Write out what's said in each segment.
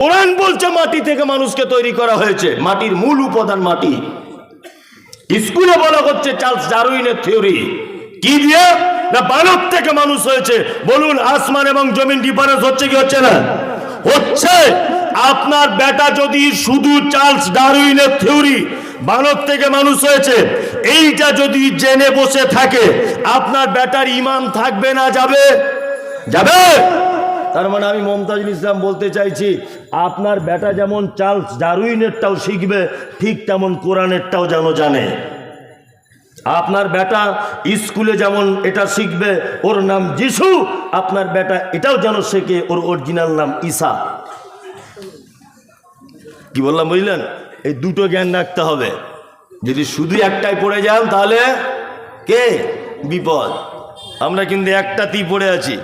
কোরআন বলছে মাটি থেকে মানুষকে তৈরি করা হয়েছে, মাটির মূল উপাদান মাটি। স্কুলে বলা হচ্ছে চার্লস ডারউইনের থিওরি, কি দিয়ে না বানর থেকে মানুষ হয়েছে। বলুন আসমান এবং জমিন ডিফারেন্স হচ্ছে কি হচ্ছে না? হচ্ছে। আপনার বেটা যদি শুধু চার্লস ডারউইনের থিওরি বানর থেকে মানুষ হয়েছে এইটা যদি জেনে বসে থাকে, আপনার বেটার ঈমান থাকবে না যাবে? যাবে। তার মানে আমি মমতাজুল ইসলাম বলতে চাইছি, আপনার বেটা যেমন চার্লস ডারউইনেরটাও শিখবে, ঠিক তেমন কোরআনেরটাও যেন জানে। আপনার বেটা স্কুলে যেমন এটা শিখবে ওর নাম যিশু, আপনার বেটা এটাও যেন শেখে ওর অরিজিনাল নাম ঈসা। কি বললাম বুঝলেন? এই দুটো জ্ঞান রাখতে হবে। যদি শুধু একটাই পড়ে যান তাহলে কে বিপদ। আমরা কিন্তু একটাতেই পড়ে আছি,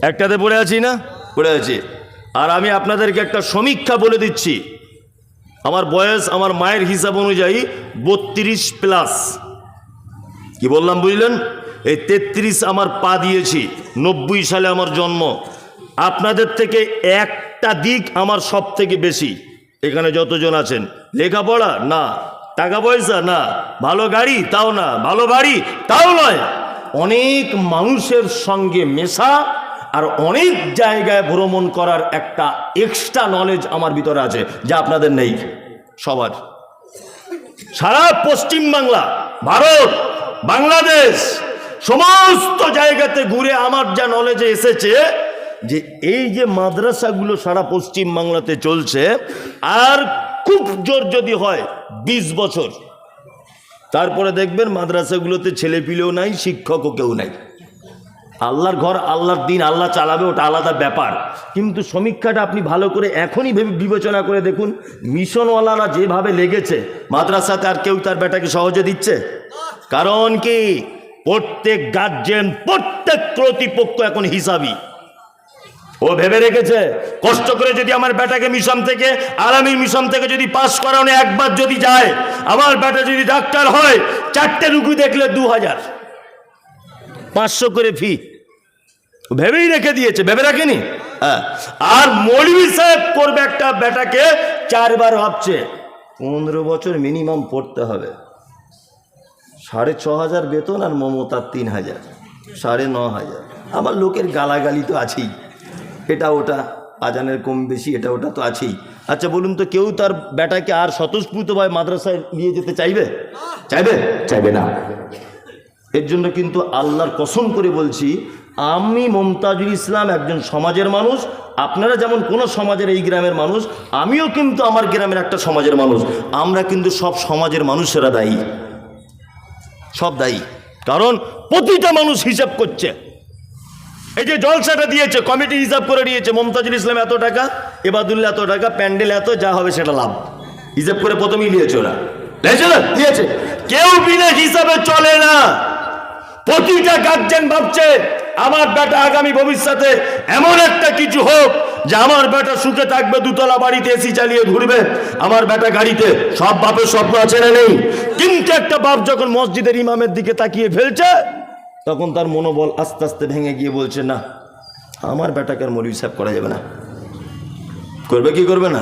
একটাতে পড়ে আছি না? পড়ে আছি। আর আমি আপনাদেরকে একটা সমীক্ষা বলে দিচ্ছি। আমার বয়স আমার মায়ের হিসাব অনুযায়ী 32+। কি বললাম বুঝলেন? এই 33 আমার পা দিয়েছি। 90 সালে আমার জন্ম। আপনাদের থেকে একটা দিক আমার সব থেকে বেশি। এখানে যতজন আছেন, লেখাপড়া না, টাকা পয়সা না, ভালো গাড়ি তাও না, ভালো বাড়ি তাও নয়, অনেক মানুষের সঙ্গে মেশা আর অনেক জায়গায় ভ্রমণ করার একটা এক্সট্রা নলেজ আমার ভিতরে আছে, যা আপনাদের নেই সবার। সারা পশ্চিম বাংলা, ভারত, বাংলাদেশ সমস্ত জায়গাতে ঘুরে আমার যা নলেজে এসেছে যে এই যে মাদ্রাসাগুলো সারা পশ্চিম বাংলাতে চলছে, আর খুব জোর যদি হয় 20 বছর, তারপরে দেখবেন মাদ্রাসাগুলোতে ছেলে পিলেও নাই, শিক্ষকও কেউ নাই। আল্লাহর ঘর, আল্লাহর দিন, আল্লাহ চালাবে, ওটা আলাদা ব্যাপার। কিন্তু সমীক্ষাটা আপনি ভালো করে এখনই বিবেচনা করে দেখুন, মিশনওয়ালারা যেভাবে লেগেছে মাদ্রাসাতে, আর কেউ তার বেটাকে সহজে দিচ্ছে? কারণ কি, প্রত্যেক গার্জেন, প্রত্যেক কর্তৃপক্ষ এখন হিসাবি। ও ভেবে রেখেছে কষ্ট করে যদি আমার বেটাকে মিশন থেকে, আলামীর মিশন থেকে যদি পাস করানো একবার যদি যায়, আমার বেটা যদি ডাক্তার হয়, 4টে রুগী দেখলে 2000, 500 করে ফি। ভেবেই রেখে দিয়েছে, ভেবে রাখেনি। আর মৌলভী সাহেব করবে একটা বেটাকে 4 বার ভাবছে 15 বছর মিনিমাম পড়তে হবে। 6500 বেতন আর মমতার 3000, 9500। আমার লোকের গালাগালি তো আছেই, এটা ওটা, আজানের কম বেশি এটা ওটা তো আছেই। আচ্ছা বলুন তো, কেউ তার বেটাকে আর স্বতঃস্ফূর্তভাবে মাদ্রাসায় নিয়ে যেতে চাইবে? চাইবে? চাইবে না। এর জন্য কিন্তু আল্লাহর কসম করে বলছি, আমি মমতাজুল ইসলাম একজন সমাজের মানুষ, আপনারা যেমন কোনো সমাজের, এই গ্রামের মানুষ, আমিও কিন্তু আমার গ্রামের একটা সমাজের মানুষ। আমরা কিন্তু সব সমাজের মানুষেরা দায়ী, সব দায়ী। কারণ প্রতিটা মানুষ হিসাব করছে। এই যে জলসাটা দিয়েছে, কমিটি হিসাব করে দিয়েছে, মমতাজুল ইসলাম এত টাকা, এবাদুল্লাহ এত টাকা, প্যান্ডেল এত, যা হবে সেটা লাভ। হিসাব করে প্রথমেই নিয়েছে ওরা, দিয়েছে। কেউ বিনা হিসাবে চলে না। প্রতিটা গার্জেন ভাবছে আমার বেটা আগামী ভবিষ্যতে এমন একটা কিছু হোক যে আমার বেটা সুখে থাকবে, 2 তলা বাড়িতে এসি চালিয়ে ঘুরবে, আমার বেটা গাড়িতে। সব বাপের স্বপ্ন আছে না নেই? কিন্তু একটা বাপ যখন মসজিদের ইমামের দিকে তাকিয়ে ফেলছে, তখন তার মনোবল আস্তে আস্তে ভেঙে গিয়ে বলছে, না, আমার বেটাকে আর মৌলভী সাহেব করা যাবে না। করবে কি করবে না?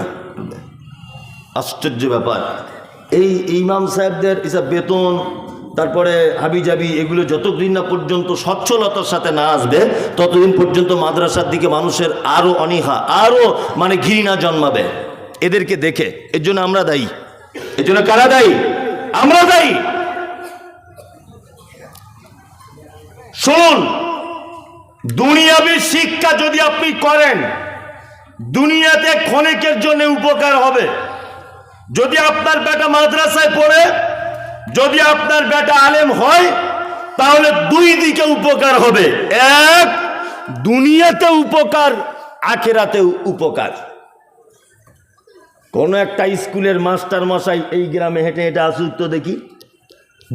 আশ্চর্য ব্যাপার। এই ইমাম সাহেবদের এসব বেতন, তারপরে হাবিজাবি, এগুলো যতদিন না পর্যন্ত সচ্ছলতার সাথে না আসবে, ততদিন পর্যন্ত মাদ্রাসার দিকে মানুষের আরো অনীহা, আরো মানে ঘৃণা জন্মাবে এদেরকে দেখে। এর জন্য আমরা দায়ী। এর জন্য কারা দায়ী? আমরা দায়ী। শুনুন, দুনিয়াবী শিক্ষা যদি আপনি করেন, দুনিয়াতে ক্ষণিকের জন্য উপকার হবে। যদি আপনার বেটা মাদ্রাসায় পড়ে, যদি আপনার বেটা আলেম হয়, তাহলে 2 দিকে উপকার হবে। এক, দুনিয়াতে উপকার, আখিরাতেও উপকার। কোন একটা স্কুলের মাস্টার মশাই এই গ্রামে হেঁটে হেঁটে আসুক তো দেখি,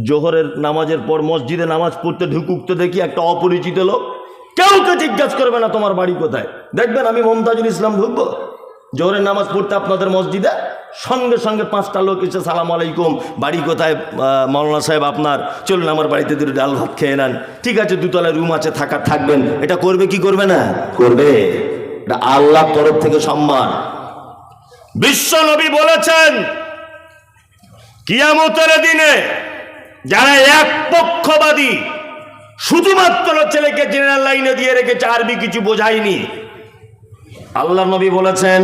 জোহরের নামাজের পর মসজিদে নামাজ পড়তে ঢুকুক তো দেখি, একটা অপরিচিত লোক। কেউকে জিজ্ঞাসা করবে না তোমার বাড়ি কোথায়। দেখবেন আমি মমতাজুল ইসলাম ঢুকবো জোহরের নামাজ পড়তে আপনাদের মসজিদে, সঙ্গে সঙ্গে 5টা লোক এসে সালাম আলাইকুম, বাড়ি কোথায় মৌলানা সাহেব আপনার, চলুন আমার বাড়িতে 2 ডাল ভাত খেয়ে নেন। ঠিক আছে, 2 তলায় রুম আছে, থাকবেন। এটা করবে কি করবে না? করবে। এটা আল্লাহর তরফ থেকে সম্মান। বিশ্ব নবী বলেছেন কিয়ামতের দিনে যারা এক পক্ষবাদী, শুধুমাত্র ছেলেকে জেনারেল লাইনে দিয়ে রেখেছে, আরবি কিছু বোঝায়নি, আল্লাহ নবী বলেছেন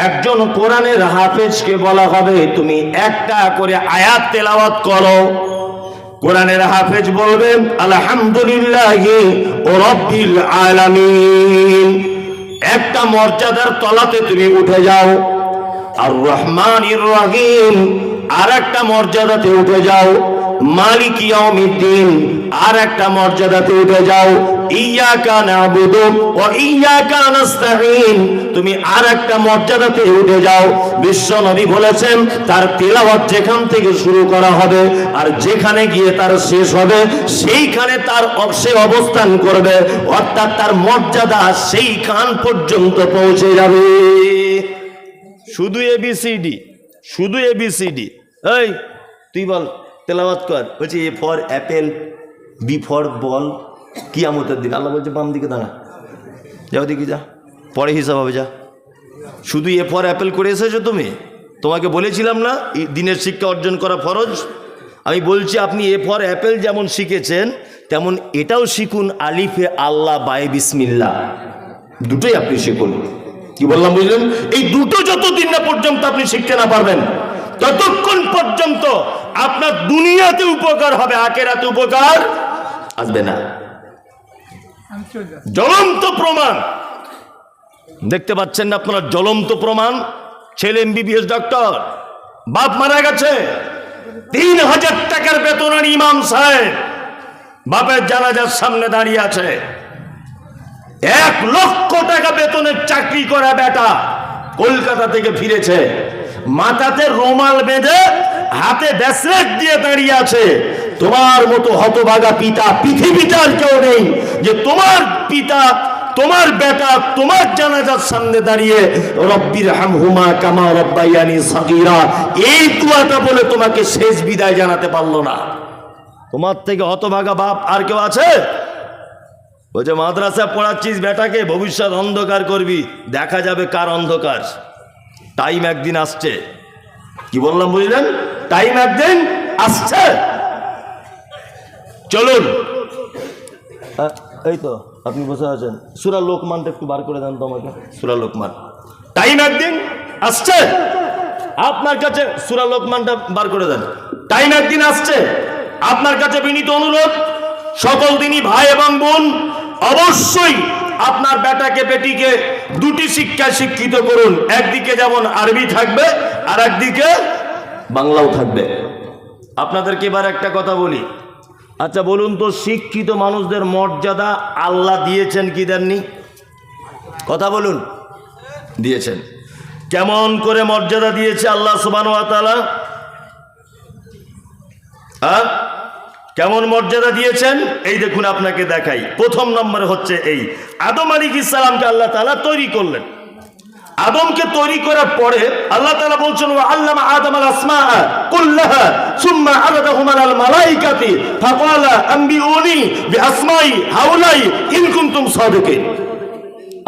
একজন কোরআনের হাফেজকে বলা হবে তুমি একটা করে আয়াত তেলাওয়াত করো। কোরআনের হাফেজ বলবেন আলহামদুলিল্লাহি রাব্বিল আলামিন। একটা মর্যাদার তলাতে তুমি উঠে যাও। আর রহমানির রহিম আর একটা মর্যাদাতে উঠে যাও। মালিক ইয়াউমিদ্দিন আর একটা মর্যাদাতে উঠে যাও। ইয়্যাকা না'বুদু ওয়া ইয়্যাকা নাস্তাঈন তুমি আর একটা মর্যাদাতে উঠে যাও। বিশ্ব নবী বলেছেন তার তেলাওয়াত যেখান থেকে শুরু করা হবে আর যেখানে গিয়ে তার শেষ হবে সেইখানে তার সে অবস্থান করবে, অর্থাৎ তার মর্যাদা সেইখান পর্যন্ত পৌঁছে যাবে। শুধু এবিসিডি, শুধু এবিসিডি। এই তুই বল তেলাওয়াত কর, বলছে A for apple, B for ball. কিয়ামতের দিন আল্লাহ বলছে বাম দিকে দাঁড়া, যাও দিকে যা, পরে হিসাব হবে, যা। শুধু এ ফর অ্যাপেল করে এসেছো তুমি? তোমাকে বলেছিলাম না দিনের শিক্ষা অর্জন করা ফরজ? আমি বলছি আপনি এ ফর অ্যাপেল যেমন শিখেছেন তেমন এটাও শিখুন, আলিফে আল্লাহ বাই বিসমিল্লাহ, দুটোই আপনি শিখুন। কি বললাম বুঝলেন? এই দুটো যতদিন না পর্যন্ত আপনি শিখতে না পারবেন ততক্ষণ পর্যন্ত আপনার দুনিয়াতে উপকার হবে, আখিরাতে উপকার আসবে না। জ্বলন্ত প্রমাণ দেখতে পাচ্ছেন না আপনারা? জ্বলন্ত প্রমাণ। ছেলে এমবিবিএস ডক্টর, বাপ মারা গেছে, ৩,০০০ টাকার বেতনের ইমাম সাহেব বাপের জানাজার সামনে দাঁড়িয়ে আছে। ১ লক্ষ টাকা বেতনের চাকরি করা বেটা কলকাতা থেকে ফিরেছে, মাথাতে রুমাল বেঁধে হাতে ব্যাসলেট দিয়ে দাঁড়িয়ে আছে। তোমার মতো হতভাগা পিতা পৃথিবীতে আর কেউ নেই যে তোমার পিতা তোমার বেটা তোমার জানাজার সামনে দাঁড়িয়ে রব্বির হামহুমা কামা রব্বায়ানি সাগীরা এই দোয়াটা বলে তোমাকে শেষ বিদায় জানাতে পারলো না। তোমার থেকে হতভাগা বাপ আর কেউ আছে? বলছে মাদ্রাসা পড়াচ্ছিস বেটাকে, ভবিষ্যৎ অন্ধকার করবি, দেখা যাবে কার অন্ধকার। টাইম একদিন আসছে। কি বললাম বুঝলেন? টাইম একদিন আসছে। চলুন, এই তো আপনি বসে আছেন, সূরা লোকমানটা একটু বার করে দেন তো আমাকে। সূরা লোকমান, টাইম একদিন আসছে আপনার কাছে, সূরা লোকমানটা বার করে দেন। টাইম একদিন আসছে আপনার কাছে বিনীত অনুরোধ, সকল দিনই ভাই এবং বোন অবশ্যই আপনার বেটাকে বেটিকে দুটি শিক্ষায় শিক্ষিত করুন। একদিকে যেমন আরবি থাকবে আর একদিকে বাংলাও থাকবে। আপনাদেরকে এবার একটা কথা বলি, আচ্ছা বলুন তো শিক্ষিত মানুষদের মর্যাদা আল্লাহ দিয়েছেন কি দেননি? কথা বলুন। দিয়েছেন। কেমন করে মর্যাদা দিয়েছে আল্লাহ সুবহানাহু ওয়া তাআলা? কেমন মর্যাদা দিয়েছেন এই দেখুন, আপনাকে দেখাই। প্রথম নম্বরে হচ্ছে এই আদম আলাইহিস সালামকে আল্লাহ তাআলা তৈরি করলেন। আদমকে তৈরি করার পরে আল্লাহ তাআলা বলছেন ওয়া আল্লামা আদমাল আসমাআ কুল্লাহা সুম্মা আরাদাহুম আলাল মালাইকাতি ফাকালা আনবিউনি বিআসমাই হাউলাই ইন কুনতুম সাদিকিন।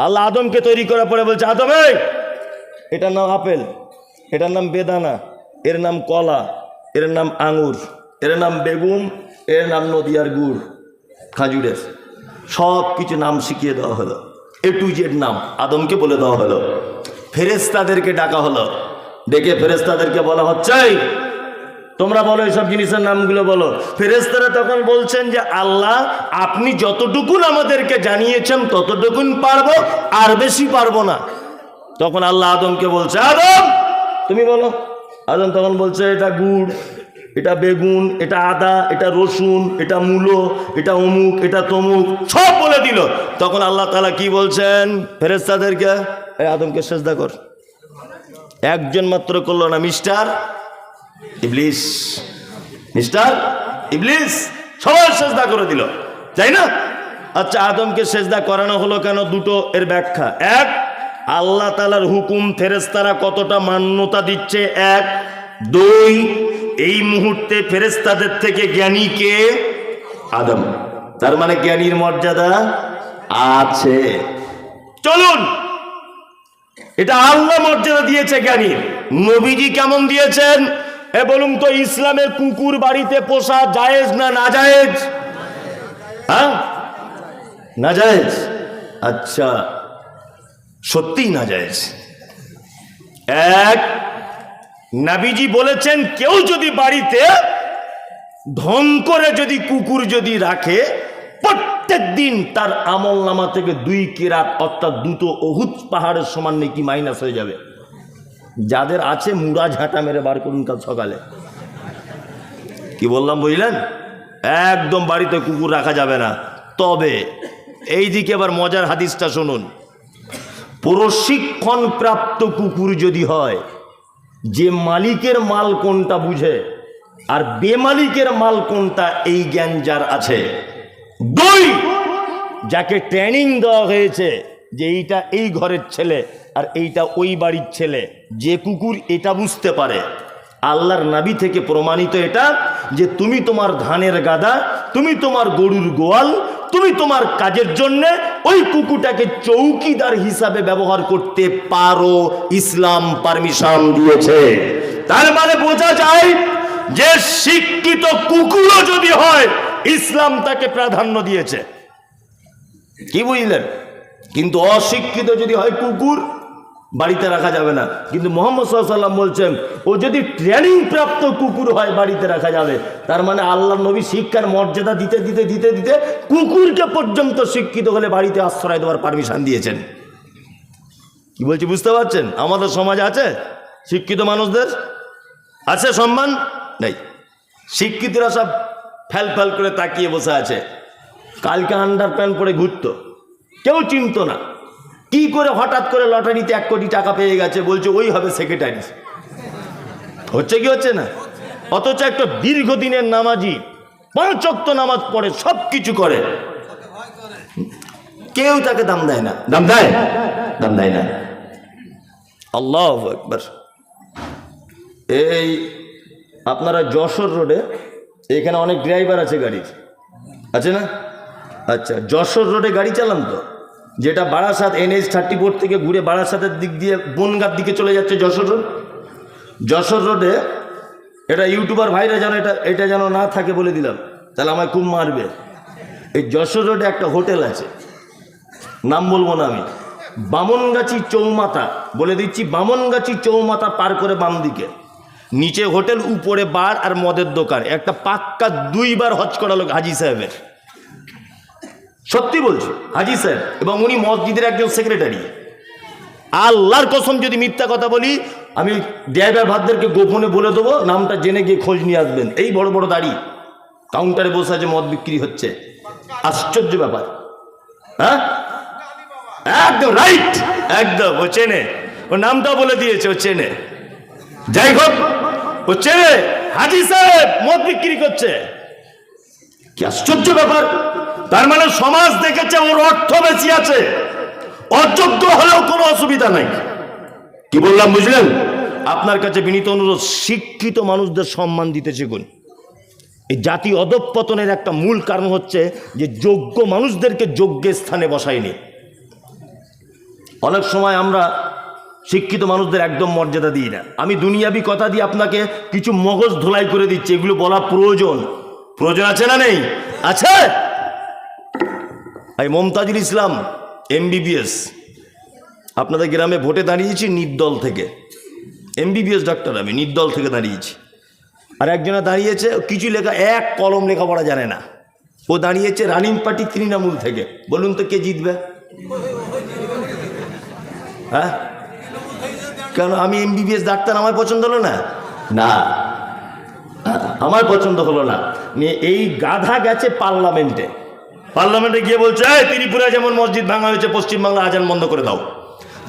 আল্লাহ আদমকে তৈরি করার পরে বলছে আদম এই, এটার নাম আপেল, এটার নাম বেদানা, এর নাম কলা, এর নাম আঙ্গুর, এর নাম বেগুন, এর নাম নদিয়ার গুড়, খাজুরের, সব কিছু নাম শিখিয়ে দেওয়া হলো। এ টু জেড নাম আদমকে বলে দেওয়া হলো। ফেরেশতাদেরকে ডাকা হলো, ডেকে ফেরেশতাদেরকে বলা হচ্ছে তোমরা বলো এইসব জিনিসের নামগুলো বলো। ফেরেশতারা তখন বলছেন যে আল্লাহ আপনি যতটুকুন আমাদেরকে জানিয়েছেন ততটুকুন পারবো, আর বেশি পারবো না। তখন আল্লাহ আদমকে বলছে আদম তুমি বলো। আদম তখন বলছে এটা গুড়, এটা বেগুন, এটা আদা, এটা রসুন, এটা মূলো, এটা অমুক, এটা তমুক, সব বলে দিল। তখন আল্লাহ তাআলা কি বলছেন ফেরেশতাদেরকে? এই আদমকে সেজদা কর। একজন মাত্র করলো না, মিস্টার ইবলিস, মিস্টার ইবলিস সবাই সেজদা করে দিল, তাই না? আচ্ছা আদমকে সেজদা করানো হলো কেন? দুটো এর ব্যাখ্যা। এক, আল্লাহ তাআলার হুকুম ফেরেশতারা কতটা মান্যতা দিচ্ছে, এক। দুই, এই মুহূর্তে ফেরেশতাদের থেকে জ্ঞানী কে? আদম। তার মানে জ্ঞানীর মর্যাদা আছে। চলুন এটা আল্লাহ মর্যাদা দিয়েছে জ্ঞানী। নবীজি কেমন দিয়েছেন বলুন তো? ইসলামে কুকুর বাড়িতে পোষা জায়েজ না নাজায়েজ? হ্যাঁ, নাজায়েজ। আচ্ছা, সত্যি নাজায়েজ। এক, নবীজি বলেছেন কেউ যদি বাড়িতে ঢং করে যদি কুকুর যদি রাখে, প্রত্যেক দিন তার আমল নামা থেকে 2 কিরাত অর্থাৎ 2 উহুদ পাহাড়ের সমান নেকি মাইনাস হয়ে যাবে। যাদের আছে মুড়া ঝাঁটা মেরে বার করুন কাল সকালে। কি বললাম বুঝলেন? একদম বাড়িতে কুকুর রাখা যাবে না। তবে এই দিকে আবার মজার হাদিসটা শুনুন। প্রশিক্ষণ প্রাপ্ত কুকুর যদি হয়, যে মালিকের মাল কোনটা বুঝে আর বেমালিকের মাল কোনটা এই জ্ঞান যার আছে। 2, যাকে ট্রেনিং দেওয়া হয়েছে যে এইটা এই ঘরের ছেলে আর এইটা ওই বাড়ির ছেলে, যে কুকুর এটা বুঝতে পারে। আল্লাহর নবী থেকে প্রমাণিত এটা যে তুমি তোমার ধানের গাদা, তুমি তোমার গরুর গোয়াল, তুমি তোমার কাজের জন্য ওই কুকুরটাকে চৌকিদার হিসাবে ব্যবহার করতে পারো। ইসলাম পারমিশন দিয়েছে। তার মানে বোঝা যায় যে শিক্ষিত কুকুরও যদি হয়, ইসলাম তাকে প্রাধান্য দিয়েছে। কি বুঝলেন? কিন্তু অশিক্ষিত যদি হয় কুকুর, বাড়িতে রাখা যাবে না। কিন্তু মুহাম্মদ সাল্লাল্লাহু আলাইহি ওয়াসাল্লাম বলছেন ও যদি ট্রেনিং প্রাপ্ত কুকুর হয় বাড়িতে রাখা যাবে। তার মানে আল্লাহর নবী শিক্ষার মর্যাদা দিতে দিতে দিতে দিতে কুকুরকে পর্যন্ত শিক্ষিত হলে বাড়িতে আশ্রয় দেওয়ার পারমিশন দিয়েছেন। কি বলছি বুঝতে পারছেন? আমাদের সমাজে আছে শিক্ষিত মানুষদের আছে সম্মান নেই। শিক্ষিতরা সব ফ্যাল ফ্যাল করে তাকিয়ে বসে আছে। কালকে আন্ডার প্যান্ট পরে ঘুরতো, কেউ চিনত না। কি করে হঠাৎ করে লটারিতে 1 কোটি টাকা পেয়ে গেছে, বলছে ওই হবে সেক্রেটারি। হচ্ছে কি হচ্ছে না? অথচ একটা দীর্ঘদিনের নামাজি, 5 ওয়াক্ত নামাজ পড়ে, সব কিছু করে, কেউ তাকে দাম দেয় না। দাম দেয়? দাম দেয় না। আল্লাহু আকবার। এই আপনারা যশোর রোডে, এখানে অনেক ড্রাইভার আছে গাড়ির, আছে না? আচ্ছা, যশোর রোডে গাড়ি চালান তো, যেটা বারাসাত NH-34 থেকে ঘুরে বারাসাতের দিক দিয়ে বনগাঁর দিকে চলে যাচ্ছে যশোর রোড। যশোর রোডে এটা ইউটিউবার ভাইরা যেন এটা যেন না থাকে বলে দিলাম, তাহলে আমায় খুব মারবে। এই যশোর রোডে একটা হোটেল আছে, নাম বলবো না আমি। বামনগাছি চৌমাথা, বলে দিচ্ছি, বামনগাছি চৌমাথা পার করে বাম দিকে নিচে হোটেল, উপরে বার আর মদের দোকান। একটা পাক্কা 2 বার হজ করা লোক হাজি সাহেবের, সত্যি বলছি, হাজি সাহেব, এবং উনি মসজিদের একজন সেক্রেটারি। আল্লাহর কসম যদি মিথ্যা কথা বলি, আমি ড্রাইভার ভাতদেরকে গোপনে বলে দেবো, নামটা জেনে গিয়ে খোঁজ নিয়ে আসবেন। এই বড় বড় দাড়ি, কাউন্টারে বসে আছে, মদ বিক্রি হচ্ছে। আশ্চর্য ব্যাপার। হ্যাঁ, একদম রাইট, একদম ও চেনে, ও নামটা বলে দিয়েছে, ও চেনে। যাই হোক, ও চেনে, হাজি সাহেব মদ বিক্রি করছে। কি আশ্চর্য ব্যাপার! তার মানে সমাজ দেখেছে ওর অর্থ বেশি আছে, অযোগ্য হলেও কোনো অসুবিধা নাই। কি বললাম বুঝলেন? আপনার কাছে বিনীত অনুরোধ, শিক্ষিত মানুষদের সম্মান দিতে শিখুন। এই জাতি অধঃপতনের একটা মূল কারণ হচ্ছে যে যোগ্য মানুষদেরকে যোগ্য স্থানে বসায়নি। অনেক সময় আমরা শিক্ষিত মানুষদের একদম মর্যাদা দিই না। আমি দুনিয়াবি কথা দিয়ে আপনাকে কিছু মগজ ধোলাই করে দিচ্ছি, এগুলো বলা প্রয়োজন। প্রয়োজন আছে না নেই? আছে। এই মমতাজুল ইসলাম MBBS, আপনাদের গ্রামে ভোটে দাঁড়িয়েছি নির্দল থেকে। MBBS ডাক্তার, আমি নির্দল থেকে দাঁড়িয়েছি। আর একজনে দাঁড়িয়েছে, কিছু লেখা, 1 কলম লেখাপড়া জানে না। ও দাঁড়িয়েছে রানিং পার্টি তৃণমূল থেকে। বলুন তো কে জিতবে? হ্যাঁ, কেন? আমি MBBS ডাক্তার, আমার পছন্দ হলো না? না, আমার পছন্দ হলো না। এই গাধা গেছে পার্লামেন্টে, পার্লামেন্টে গিয়ে বলছে ত্রিপুরায় যেমন মসজিদ ভাঙা হয়েছে, পশ্চিমবাংলা আজান বন্ধ করে দাও।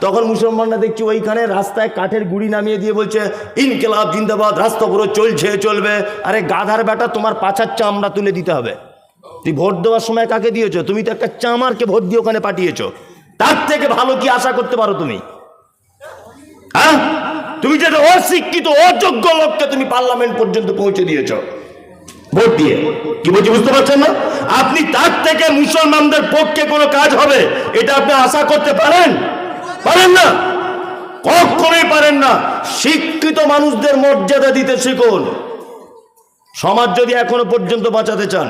তখন মুসলমানরা দেখছি ওইখানে রাস্তায় কাঠের গুড়ি নামিয়ে দিয়ে বলছে ইনকিলাব জিন্দাবাদ, রাস্তা পুরো চলছে, চলবে। আরে গাধার বেটা, তোমার পাছার চামড়া তুলে দিতে হবে। তুই ভোট দেওয়ার সময় কাকে দিয়েছো? তুমি তো একটা চামারকে ভোট দিয়ে ওখানে পাঠিয়েছো। তার থেকে ভালো কি আশা করতে পারো তুমি? হ্যাঁ, তুমি যেটা অশিক্ষিত অযোগ্য লোককে তুমি পার্লামেন্ট পর্যন্ত পৌঁছে দিয়েছো ভোট দিয়ে। কি বলছি বুঝতে পারছেন না? আপনি তার থেকে মুসলমানদের পক্ষে কোনো কাজ হবে এটা আপনি আশা করতে পারেন? পারেন না। শিক্ষিত মানুষদের মর্যাদা দিতে শিখুন। সমাজ যদি এখনো পর্যন্ত বাঁচাতে চান,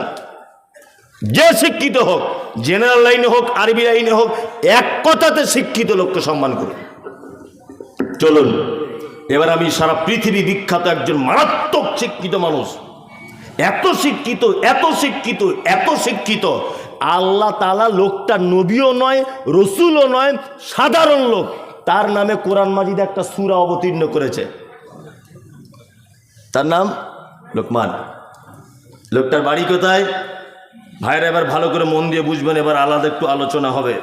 যে শিক্ষিত হোক, জেনারেল লাইনে হোক, আরবি লাইনে হোক, এক কথাতে শিক্ষিত লোককে সম্মান করুন। চলুন এবার আমি সারা পৃথিবী বিখ্যাত একজন মারাত্মক শিক্ষিত মানুষ, এত শিক্ষিত, এত শিক্ষিত, এত শিক্ষিত, আল্লাহ তাআলা লোকটা নবীও নয়, রসুলও নয়, সাধারণ লোক, তার নামে কোরআন মাজিদে একটা সূরা অবতীর্ণ করেছে। তার নাম লোকমান। লোকটার বাড়ি কোথায়? ভাইরা এবার ভালো করে মন দিয়ে বুঝবেন, এবার আলাদা একটু আলোচনা হবে।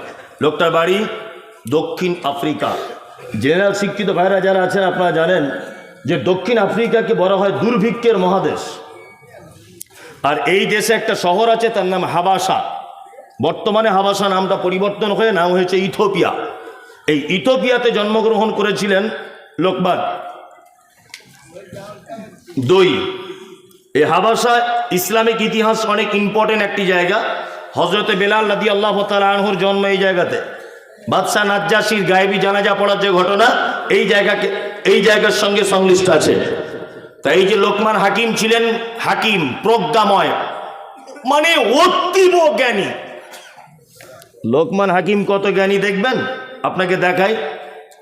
লোকটার বাড়ি দক্ষিণ আফ্রিকা। জেনারেল শিক্ষিত ভাইরা যারা আছেন আপনারা জানেন যে দক্ষিণ আফ্রিকাকে বলা হয় দুর্ভিক্ষের মহাদেশ। আর এই দেশে একটা শহর আছে, তার নাম হাবাসা। বর্তমানে হাবাসা নামটা পরিবর্তন হয়ে নাম হয়েছে ইথিওপিয়া। এই ইথিওপিয়াতে জন্মগ্রহণ করেছিলেন লোকমান। এই হাবাসা ইসলামিক ইতিহাস অনেক ইম্পর্টেন্ট একটি জায়গা। হজরতে বেলাল রাদিয়াল্লাহু তাআলা আনহুর জন্ম এই জায়গাতে। বাদশাহ নাজ্জাশীর গায়েবী জানাজা পড়ার যে ঘটনা এই জায়গার সঙ্গে সংশ্লিষ্ট আছে। তাই এই যে লোকমান হাকিম ছিলেন, হাকিম প্রজ্ঞাময়, মানে অতীব জ্ঞানী। লোকমান হাকিম কত জ্ঞানী দেখবেন, আপনাকে দেখাই।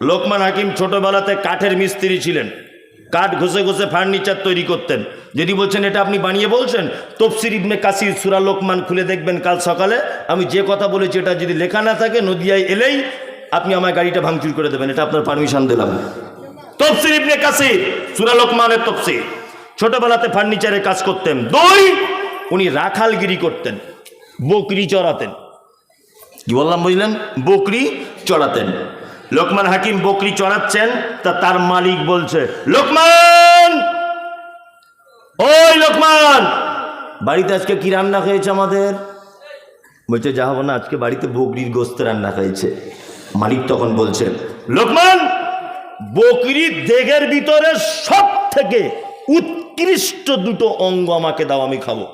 লোকমান হাকিম ছোটবেলাতে কাঠের মিস্ত্রি ছিলেন, কাঠ ঘষে ঘষে ফার্নিচার তৈরি করতেন। যদি বলছেন এটা আপনি বানিয়ে বলছেন, তফসির ইবনে কাসির সূরা লোকমান খুলে দেখবেন কাল সকালে। আমি যে কথা বলেছি এটা যদি লেখা না থাকে, নদিয়ায় এলেই আপনি আমার গাড়িটা ভাঙচুর করে দেবেন, এটা আপনার পারমিশন দিলাম। তফসির ইবনে কাসির সূরা লোকমানের তফসির। ছোটবেলাতে ফার্নিচারের কাজ করতেন। উনি রাখালগিরি করতেন, বকরি চড়াতেন। কি বললাম বুঝলেন? বকরি চড়াতেন। লোকমান হাকিম বকরি চড়াচ্ছেন, তার মালিক বলছে, লোকমান, ওই লোকমান, বাড়িতে আজকে কি রান্না হয়েছে আমাদের? বলছে যা হবো না, আজকে বাড়িতে বকরির গোস্ত রান্না হয়েছে। মালিক তখন বলছেন, লোকমান, বকরির দেগের ভিতরে সব থেকে উৎকৃষ্ট দুটো অঙ্গ আমাকে দাও, আমি খাবো।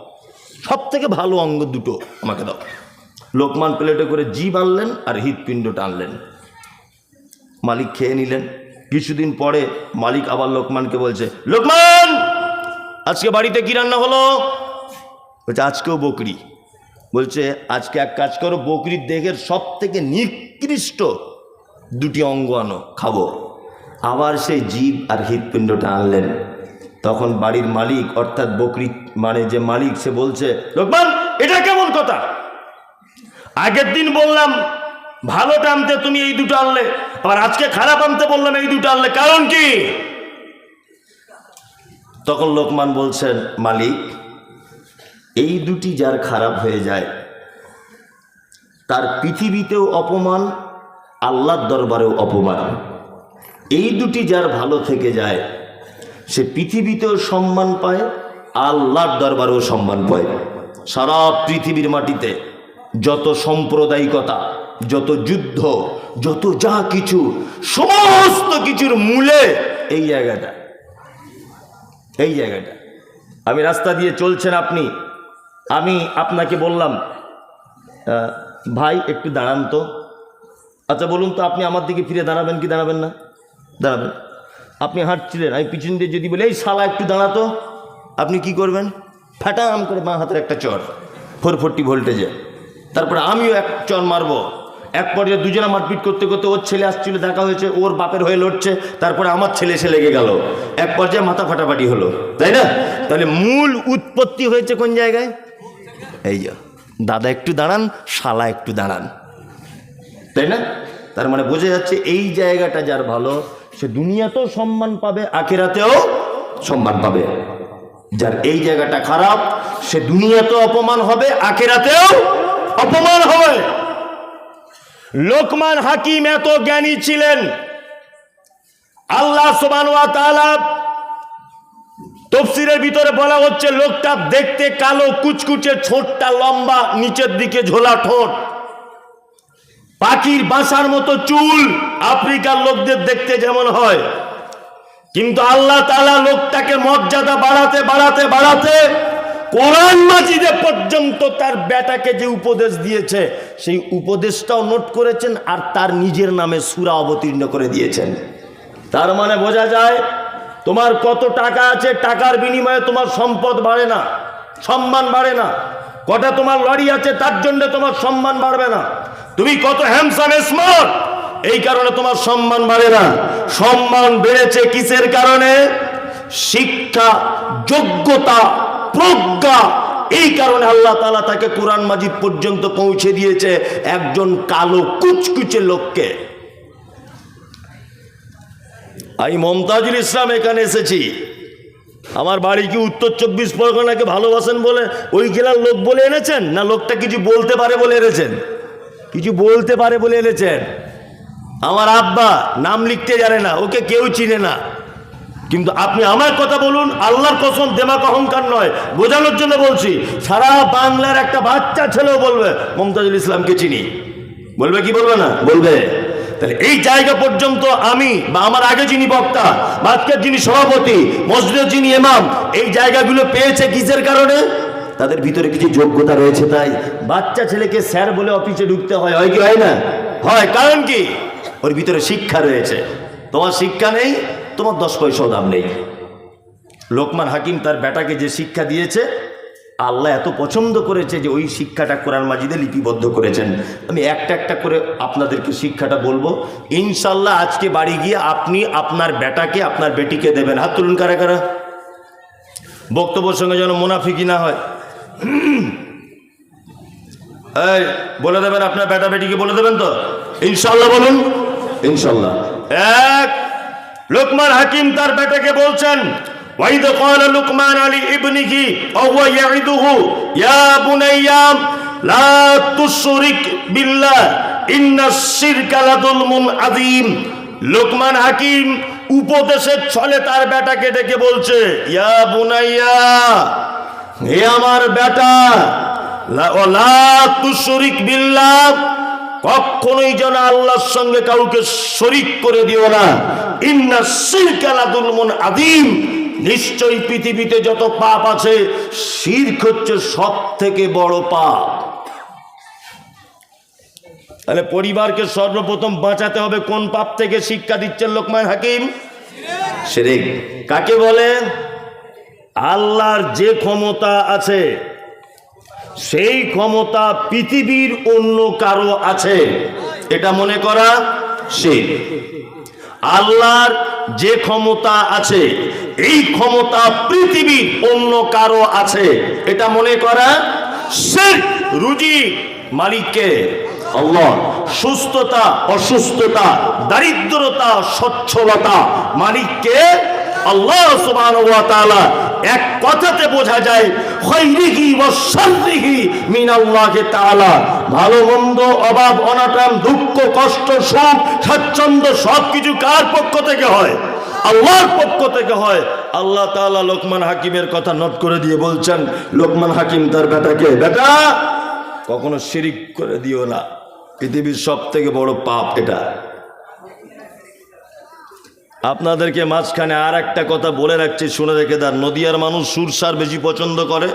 সব থেকে ভালো অঙ্গ দুটো আমাকে দাও। লোকমান প্লেটে করে জিভ আনলেন আর হৃৎপিণ্ড টানলেন। মালিক খেয়ে নিলেন। কিছুদিন পরে মালিক আবার লোকমানকে বলছে, লোকমান, আজকে বাড়িতে কি রান্না হলো? বলছে আজকেও বকরি। বলছে আজকে এক কাজ করো, বকরির দেহের সব থেকে নিকৃষ্ট দুটি অঙ্গ আনো, খাবো। আবার সেই জিভ আর হৃৎপিণ্ডটা আনলেন। তখন বাড়ির মালিক অর্থাৎ বকরি মানে যে মালিক, সে বলছে, লোকমান, এটা কেমন কথা? আগের দিন বললাম ভালোটা আনতে, তুমি এই দুটো আনলে, আবার আজকে খারাপ আনতে বললাম এই দুটো আনলে, কারণ কি? তখন লোকমান বলছেন, মালিক, এই দুটি যার খারাপ হয়ে যায় তার পৃথিবীতেও অপমান, আল্লাহর দরবারেও অপমান। এই দুটি যার ভালো থেকে যায় সে পৃথিবীতেও সম্মান পায়, আল্লাহর দরবারেও সম্মান পায়। সারা পৃথিবীর মাটিতে যত সাম্প্রদায়িকতা, যত যুদ্ধ, যত যা কিছু, সমস্ত কিছুর মূলে এই জায়গাটা। আমি রাস্তা দিয়ে চলছেন আপনি, আমি আপনাকে বললাম, ভাই একটু দাঁড়ান তো। আচ্ছা বলুন তো, আপনি আমার দিকে ফিরে দাঁড়াবেন কি দাঁড়াবেন না? দাঁড়াবেন। আপনি হাঁটছিলেন, আমি পিছন দিয়ে যদি বলি, এই শালা একটু দাঁড়াতো, আপনি কি করবেন? ফাটাম করে বাঁ হাতের একটা চর, 440 ভোল্টেজে। তারপরে আমিও এক চর মারবো। এক পর্যায়ে দুজনে মারপিট করতে করতে ওর ছেলে আসছিল, দেখা হয়েছে, ওর বাপের হয়ে লড়ছে, তারপরে আমার ছেলে এসে লেগে গেল, এক পর্যায়ে মাথা ফাটাফাটি হলো, তাই না? তাহলে মূল উৎপত্তি হয়েছে কোন জায়গায়? এই যে দাদা একটু দাঁড়ান, শালা একটু দাঁড়ান, তাই না? তার মানে বোঝা যাচ্ছে এই জায়গাটা যার ভালো, সে দুনিয়াতেও সম্মান পাবে, আখিরাতেও সম্মান পাবে। যার এই জায়গাটা খারাপ, সে দুনিয়াতেও অপমান হবে, আখিরাতেও অপমান হবে। লোকমান হাকিম এত জ্ঞানী ছিলেন, আল্লাহ সুবহানাহু ওয়া তাআলা তাফসীরের ভিতরে বলা হচ্ছে, লোকটা দেখতে কালো, কুচকুচে, ঠোঁটটা লম্বা, নিচের দিকে ঝোলা ঠোঁট, পাখির বাসার মতো চুল, আফ্রিকার লোকদের দেখতে যেমন হয়। কিন্তু আল্লাহ তাআলা লোকটাকে মর্যাদা বাড়াতে বাড়াতে বাড়াতে কোরআন মাজিদে পর্যন্ত তার বেটাকে যে উপদেশ দিয়েছে, সেই উপদেশটাও নোট করেছেন, আর তার নিজের নামে সূরা অবতীর্ণ করে দিয়েছেন। তার মানে বোঝা যায় তোমার কত টাকা আছে, টাকার বিনিময়ে তোমার সম্পদ বাড়ে না, সম্মান বাড়ে না। কটা তোমার লরি আছে তার জন্য তোমার সম্মান বাড়বে না। তুমি কত হ্যান্ডসাম স্মার্ট, এই কারণে তোমার সম্মান বাড়ে না। সম্মান বেড়েছে কিসের কারণে? শিক্ষা, যোগ্যতা, প্রজ্ঞা। এই কারণে আল্লাহ তাআলা তাকে কোরআন মাজিদ পর্যন্ত পৌঁছে দিয়েছে একজন কালো কুচকুচে লোককে। আমি মমতাজুল ইসলাম এখানে এসেছি। আমার বাড়ি কি উত্তর 24 পরগনাকে ভালোবাসেন বলে ওই জেলার লোক বলে এনেছেন, না লোকটা কিছু বলতে পারে বলে এনেছেন? কিছু বলতে পারে বলে এনেছেন। আমার আব্বা নাম লিখতে জানে না, ওকে কেউ চিনে না। কিন্তু আপনি আমার কথা বলুন, আল্লাহর কসম, দেমাক অহংকার নয়, বোঝানোর জন্য বলছি। সারা বাংলার একটা বাচ্চা ছেলেও বলবে মমতাজুল ইসলামকে চিনি। বলবে কি বলবে না? বলবে। তাহলে এই জায়গা পর্যন্ত আমি বা আমার আগে যিনি বক্তা, আজকের যিনি সভাপতি, মসজিদের যিনি ইমাম, এই জায়গাগুলো পেয়েছে কিসের কারণে? তাদের ভিতরে কিছু যোগ্যতা রয়েছে। তাই বাচ্চা ছেলেকে স্যার বলে অফিসে ঢুকতে হয়, হয় কি হয় না? হয়। কারণ কি? ওর ভিতরে শিক্ষা রয়েছে। তোমার শিক্ষা নেই, তোমার 10 পয়সাও দাম নেই। লোকমান হাকিম তার বেটাকে যে শিক্ষা দিয়েছে, আল্লাহ এত পছন্দ করেছে যে ওই শিক্ষাটা কোরআন মাজিদে লিপিবদ্ধ করেছেন। আমি একটা একটা করে আপনাদেরকে শিক্ষাটা বলবো, ইনশাল্লাহ আজকে বাড়ি গিয়ে আপনি আপনার বেটাকে, আপনার বেটিকে দেবেন। হাত তুলুন কারা কারা। বক্তব্যের সঙ্গে যেন মুনাফিকি না হয়। এই বলে দেবেন, আপনার বেটা বেটিকে বলে দেবেন তো? ইনশাল্লাহ বলুন। ইনশাল্লাহ। এক, লোকমান হাকিম তার বেটাকে বলছেন, ওয়াইদ ক্বালা লুকমান আলী ইবনিহি ওয়া হুয়া ইয়াইদুহু ইয়া বুনাইয়া লা তুশরিক বিল্লাহ ইন্নাশ শিরকা লাযুলমুন আযীম। লোকমান হাকিম উপদেশের ছলে তার বেটাকে ডেকে বলছে, ইয়া বুনাইয়া, হে আমার বেটা, লা তুশরিক বিল্লাহ, কখনোই যেন আল্লাহর সঙ্গে কাউকে শরীক করে দিও না। ইন্নাশ শিরকা লাযুলমুন আযীম, নিশ্চয়ই পৃথিবীতে যত পাপ আছে শিরক হচ্ছে সব থেকে বড় পাপ। তাহলে পরিবারকে সর্বপ্রথম বাঁচাতে হবে কোন পাপ থেকে? শিক্ষা দিচ্ছেন লোকমান হাকিম, শিরক। কাকে বলে? আল্লাহর যে ক্ষমতা আছে সেই ক্ষমতা পৃথিবীর অন্য কারো আছে, এটা মনে করা শিরক। আল্লাহর যে ক্ষমতা আছে এই ক্ষমতা পৃথিবীর অন্য কারো আছে, এটা মনে করা শিরক। রুজি মালিককে আল্লাহ, সুস্থতা অসুস্থতা, দারিদ্রতা সচ্ছলতা মালিককে আল্লাহ সুবহানাহু ওয়া তাআলা। এক কথাতে বোঝা যায় খায়রিহি ওয়া শাররিহি মিনাল্লাহি তাআলা। ভালো মন্দ, অভাব অনটন, দুঃখ কষ্ট, সুখ স্বাচ্ছন্দ্য সবকিছু কার পক্ষ থেকে হয়? আল্লাহর পক্ষ থেকে হয়। আল্লাহ তাআলা লোকমান হাকিমের কথা নোট করে দিয়ে বলছেন, লোকমান হাকিম তার বেটাকে, বেটা কখনো শিরিক করে দিও না, পৃথিবীর সব থেকে বড় পাপ এটা। আপনাদেরকে মাঝখানে আর একটা কথা বলে রাখছি, শুনে রেখে দেন। নদিয়ার মানুষ সুরসার বেশি পছন্দ করে,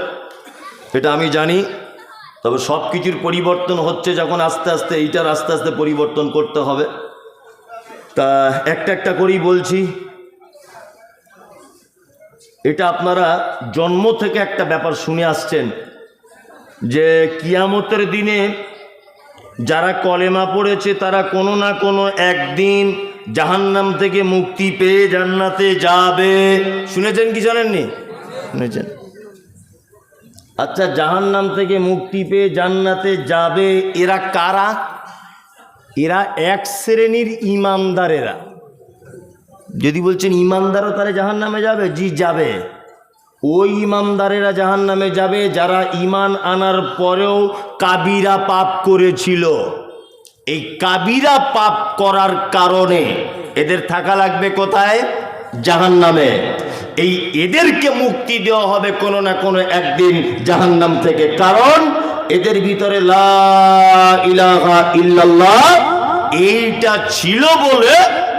এটা আমি জানি। তবে সব কিছুর পরিবর্তন হচ্ছে যখন, আস্তে আস্তে এইটার আস্তে আস্তে পরিবর্তন করতে হবে। তা একটা একটা করেই বলছি। এটা আপনারা জন্ম থেকে একটা ব্যাপার শুনে আসছেন যে কিয়ামতের দিনে যারা কলেমা পড়েছে তারা কোনো না কোনো একদিন জাহান্নাম থেকে মুক্তি পেয়ে জান্নাতে যাবে। শুনেছেন কি জানেননি? শুনেছেন। আচ্ছা, জাহান্নাম থেকে মুক্তি পেয়ে জান্নাতে যাবে, এরা কারা? এরা এক শ্রেণীর ইমানদারেরা। যদি বলছেন ইমানদারও তারা জাহান্নামে যাবে, জি যাবে। ওই ইমানদারেরা জাহান্নামে যাবে যারা ইমান আনার পরেও কাবিরা পাপ করেছিল। এই কাবিরা পাপ করার কারণে এদের থাকা লাগবে কোথায়? জাহান্নামে। এই এদেরকে মুক্তি দেওয়া হবে কোনো না কোনো একদিন জাহান্নাম থেকে, কারণ এদের ভিতরে লা ইলাহা ইল্লাল্লাহ এইটা ছিল বলে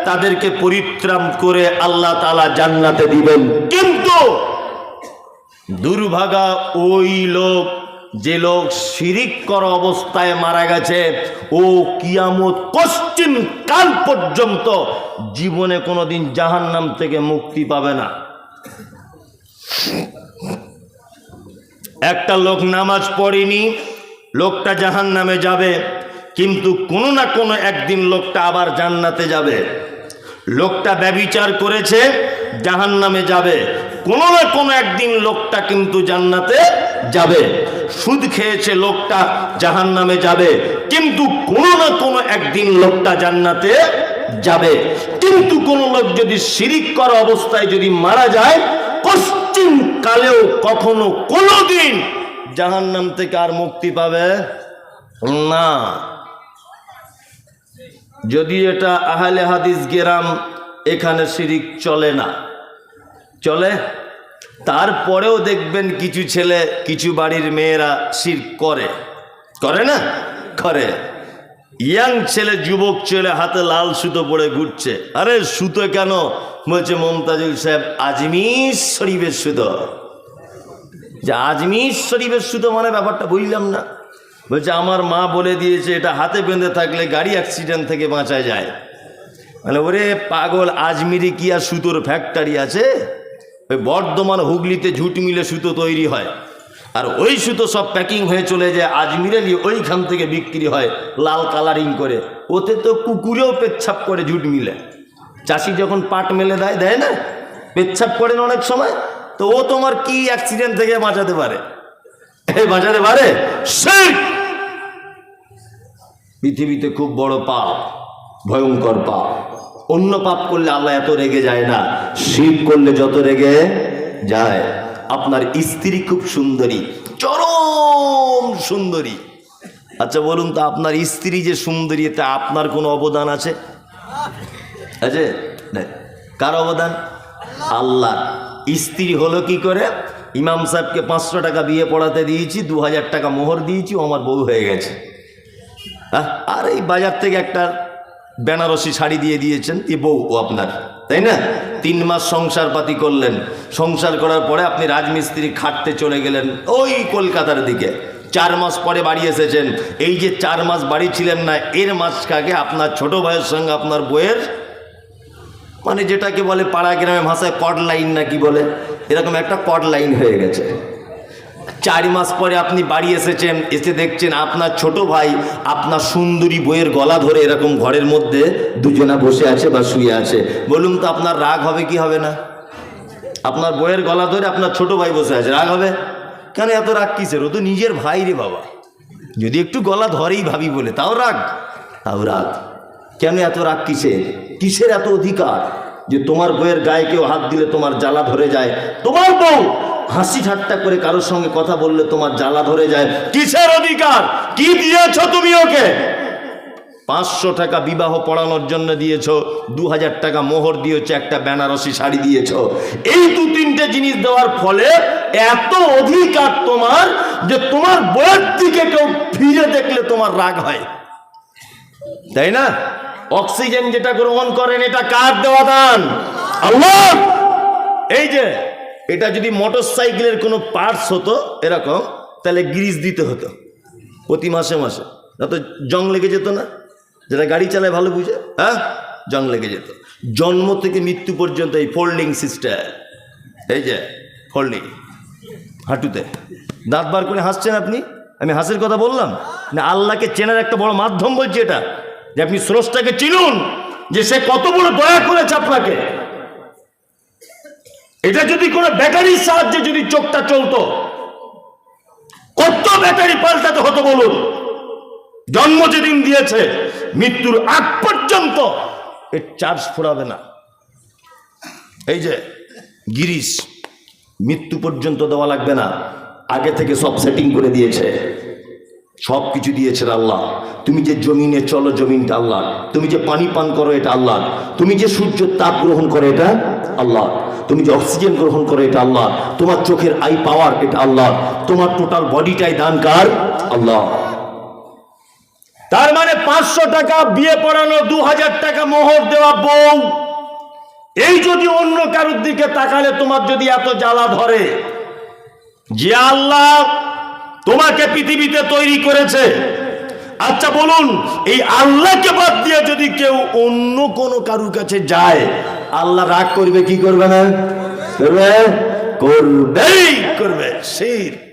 তাদেরকে পরিত্রাণ করে আল্লাহ তাআলা জান্নাতে দিবেন। কিন্তু দুর্ভাগা ওই লোক যে লোক শিরিক করা অবস্থায় মারা গেছে ও কিয়ামত পশ্চিম কাল পর্যন্ত জীবনে কোনোদিন জাহান্নাম থেকে মুক্তি পাবে না। একটা লোক নামাজ পড়েনি, লোকটা জাহান্নামে যাবে, কিন্তু কোনো না কোনো একদিন লোকটা আবার জান্নাতে যাবে। লোকটা ব্যভিচার করেছে, জাহান্নামে যাবে, কোনো না কোনো একদিন লোকটা কিন্তু জান্নাতে যাবে। সুদ খেয়েছে, লোকটা জাহান্নামে যাবে, কিন্তু কোনো না কোনো একদিন লোকটা জান্নাতে যাবে। কিন্তু কোন লোক যদি শিরিক করা অবস্থায় যদি মারা যায়, পশ্চিম কালেও কখনো কোনোদিন জাহান্নাম থেকে আর মুক্তি পাবে না। যদি এটা আহলে হাদিস গেরাম, এখানে শিরিক চলে না, চলে। তারপরেও দেখবেন কিছু ছেলে, কিছু বাড়ির মেয়েরা শিরক করে, করে না? করে। ইয়াং ছেলে, যুবক ছেলে হাতে লাল সুতো পরে ঘুরছে। আরে সুতো কেন? বলছে মমতাজুল সাহেব আজমির শরীফের সুতো। যে আজমির শরীফের সুতো মানে ব্যাপারটা বুঝলাম না। বলছে আমার মা বলে দিয়েছে এটা হাতে বেঁধে থাকলে গাড়ি অ্যাক্সিডেন্ট থেকে বাঁচা যায়। মানে ওরে পাগল, আজমিরি কি আর সুতোর ফ্যাক্টরি আছে? ওই বর্ধমান হুগলিতে ঝুট মিলে সুতো তৈরি হয়, আর ওই সুতো সব প্যাকিং হয়ে চলে যায় আজমিরে, নিয়ে ওইখান থেকে বিক্রি হয় লাল কালারিং করে। ওতে তো কুকুরেও পেচ্ছাপ করে ঝুট মিলে। চাষি যখন পাট মেলে দেয়, দেয় না, পেচ্ছাপ করেন অনেক সময়। তো ও তোমার কি অ্যাক্সিডেন্ট থেকে বাঁচাতে পারে? বাঁচাতে পারে? শিরক পৃথিবীতে খুব বড় পাপ, ভয়ঙ্কর পাপ। অন্য পাপ করলে আল্লাহ এত রেগে যায় না, শিরক করলে যত রেগে যায়। আপনার স্ত্রী খুব সুন্দরী, চরম সুন্দরী। আচ্ছা বলুন তো, আপনার স্ত্রী যে সুন্দরী, এতে আপনার কোনো অবদান আছে? আছে? কার অবদান? আল্লাহ। স্ত্রী হলো কি করে? ইমাম সাহেবকে 500 টাকা বিয়ে পড়াতে দিয়েছি, 2000 টাকা মোহর দিয়েছি, ও আমার বউ হয়ে গেছে। আর এই বাজার থেকে একটা বেনারসি শাড়ি দিয়ে দিয়েছেন, এ বউ ও আপনার, তাই না? 3 মাস সংসার পাতি করলেন, সংসার করার পরে আপনি রাজমিস্ত্রি খাটতে চলে গেলেন ওই কলকাতার দিকে। 4 মাস পরে বাড়ি এসেছেন। এই যে 4 মাস বাড়ি ছিলেন না, এর মাঝখানে আপনার ছোট ভাইয়ের সঙ্গে আপনার বউয়ের, মানে যেটাকে বলে পাড়া গ্রামে ভাষায় কড লাইন না কি বলে, এরকম একটা কড লাইন হয়ে গেছে। 4 মাস পরে আপনি বাড়ি এসেছেন, এসে দেখছেন আপনার ছোট ভাই আপনার সুন্দরী বইয়ের গলা ধরে এরকম ঘরের মধ্যে দুজনা বসে আছে বা শুয়ে আছে। বলুন তো আপনার রাগ হবে কি হবে না? আপনার বইয়ের গলা ধরে আপনার ছোট ভাই বসে আছে, রাগ হবে কেন? এত রাগ কিসের? ও তো নিজের ভাই রে বাবা। যদি একটু গলা ধরেই ভাবি বলে, তাও রাগ, তাও রাগ। কেন এত রাগ কিসের? কিসের এত অধিকার যে তোমার বইয়ের গায়ে কেউ হাত দিলে তোমার জ্বালা ধরে যায়? তোমার বউ হাসি ঠাট্টা করে কারোর সঙ্গে কথা বললে তোমার জ্বালা ধরে যায়। কিসের অধিকার? কি দিয়েছ তুমি ওকে? 500 টাকা বিবাহ পড়ানোর জন্য দিয়েছ, 2000 টাকা মোহর দিয়েছ, একটা বেনারসি শাড়ি দিয়েছ। এই 2-3টে জিনিস দেওয়ার ফলে এত অধিকার তোমার যে তোমার বউয়ের দিকে কেউ ফিরে দেখলে তোমার রাগ হয়, তাই না? অক্সিজেন যেটা গ্রহণ করেন, এটা কার দেওয়া দান? আল্লাহ। এই যে এটা যদি মোটর সাইকেলের কোনো পার্টস হতো এরকম, তাহলে গ্রিজ দিতে হতো প্রতি মাসে মাসে, তো জং লেগে যেত না? যারা গাড়ি চালায় ভালো বুঝে, হ্যাঁ, জং লেগে যেত। জন্ম থেকে মৃত্যু পর্যন্ত এই ফোল্ডিং সিস্টেম, এই যে ফোল্ডিং, হাঁটুতে দাঁত বার করে হাসছেন আপনি। আমি হাসির কথা বললাম না, আল্লাহকে চেনার একটা বড় মাধ্যম বলছি এটা, যে আপনি স্রষ্টাকে চিনুন, যে সে কত বড় দয়া করেছে আপনাকে। এটা যদি কোনো ব্যাটারির সাহায্যে যদি চোখটা চলতো, কত ব্যাটারি পাল্টাতে হতো বলুন? জন্ম যেদিন দিয়েছে মৃত্যুর আগ পর্যন্ত এর চার্জ ফুরাবে না। এই যে গিরিশ, মৃত্যু পর্যন্ত দেওয়া লাগবে না, আগে থেকে সব সেটিং করে দিয়েছে, সব কিছু দিয়েছে আল্লাহ। তুমি যে জমিনে চলো, জমিনটা আল্লাহ। তুমি যে পানি পান করো, এটা আল্লাহ। তুমি যে সূর্য তাপ গ্রহণ করো, এটা আল্লাহ। তুমি যে অক্সিজেন গ্রহণ করো, এটা আল্লাহ। তোমার চোখের আই পাওয়ার, এটা আল্লাহ। তোমার টোটাল বডিটাই দান কার? আল্লাহ। তার মানে 500 টাকা বিয়ে পড়ানো, 2000 টাকা মোহর দেওয়া বউ, এই যদি অন্য কারোর দিকে তাকালে তোমার যদি এত জ্বালা ধরে, যে আল্লাহ তোমাকে পৃথিবীতে তৈরি করেছে। আচ্ছা বলুন, এই আল্লাহকে বাদ দিয়ে যদি কেউ অন্য কোনো কারুর কাছে যায়, আল্লাহ রাগ করবে কি করবে না? করবে, করবেই করবে। শিরক।